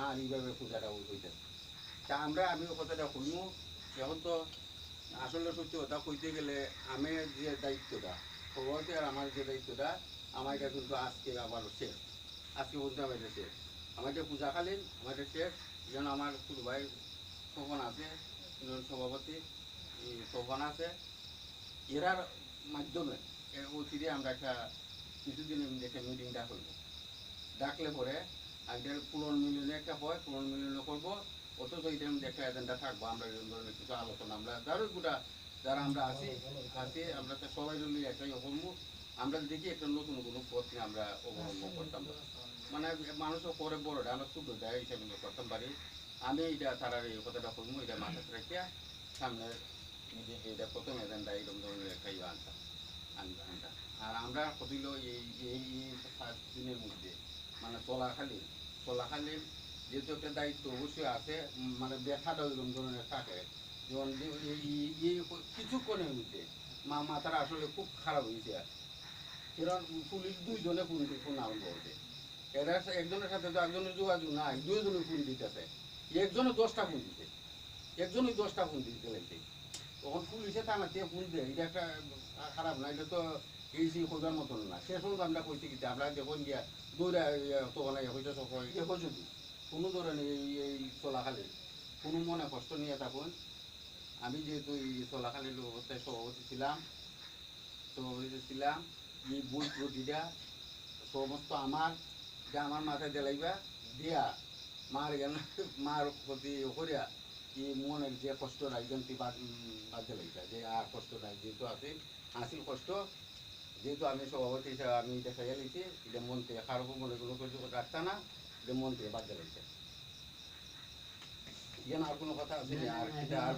আর এইভাবে পূজাটা হইতেছে। তা আমি কথাটা শুনবো। এখন তো আসলে সত্যি কথা কইতে গেলে আমি যে দায়িত্বটা সভাপতি আর আমার যে দায়িত্বটা আমার এটা কিন্তু আজকে আবার শেষ। আজকে বলতে আমার এটা শেষ। আমার এটা পূজাকালীন আমার এটা শেষ। যেন আমার ছোট ভাই তখন আছে সভাপতি তখন আছে এরার মাধ্যমে অচিরে আমরা একটা কিছুদিন একটা মিটিংটা করবো। ডাকলে পরে আগের পুনর্মিলনে একটা হয়, পুনর্মিলনে করবো। অথচ এটা একটা এজেন্ডা থাকবো, আমরা এরকম ধরনের কিছু আলোচনা আমরা যারা গোটা যারা আমরা আছি আমরা তো সবাই মিলে একটাই করবো। আমরা দেখি একটা নতুন কোনো পথ নিয়ে আমরা অবলম্বন করতাম, মানে মানুষও করে বড়টা আমরা ছোট দেয় হিসাবে করতাম পারি। আমি এটা তারা এই কথাটা করবো, এটা মাথায় রাখিয়া সামনে এটা প্রথম এজেন্ডা এরকম ধরনের একটা ইয়ে আনতাম আনতাম। আর আমরা কতিল এই এই 5 দিনের মধ্যে মানে চলাকালীন যেহেতু একটা দায়িত্ব অবশ্যই আছে, মানে ব্যথাটা ওইরকম ধরনের থাকে। যেমন এই কিছুক্ষণের মধ্যে মাথাটা আসলে খুব খারাপ হয়েছে। এরা পুলিশ 2 জনে ফোন আরম্ভ হয়েছে। এরা একজনের সাথে তো একজনের যোগাযোগ নাই, 2 জনে ফোন দিতেছে। একজনে 10টা ফোন দিতে, একজনই 10টা ফোন দিতে লাগছে। তখন পুলিশে থানাতে ফোন দেয়, এটা একটা খারাপ না, এটা তো এই যে খোঁজার মতন না। শেষ পর্যন্ত আমরা কইতে গেছি আমরা যখন গিয়া দৌড়া তখন হইতে সফল দেখো যদি কোনো ধরনের এই চলাকালে কোনো মনে কষ্ট নিয়ে থাকুন। আমি যেহেতু এই চলাকালীন অবস্থায় সভাপতি ছিলাম, এই ভুল প্রতিটা সমস্ত আমার যা আমার মাথায় দিলাইবা দিয়া মার জ্ঞান মার প্রতি করিয়া এই মনের যে কষ্টটা একজনটি বাদ দিলাইবা যে আর কষ্টটা যেহেতু আছে আসিল কষ্ট, যেহেতু আমি সভাপতি হিসাবে আমি দেখা গেলেছি এটা মন থেকে কারো মনে কোনো কিছু রাখতা না, এটা মন থেকে বাদ দিলাইছে। যেন আর কোনো কথা আছে আর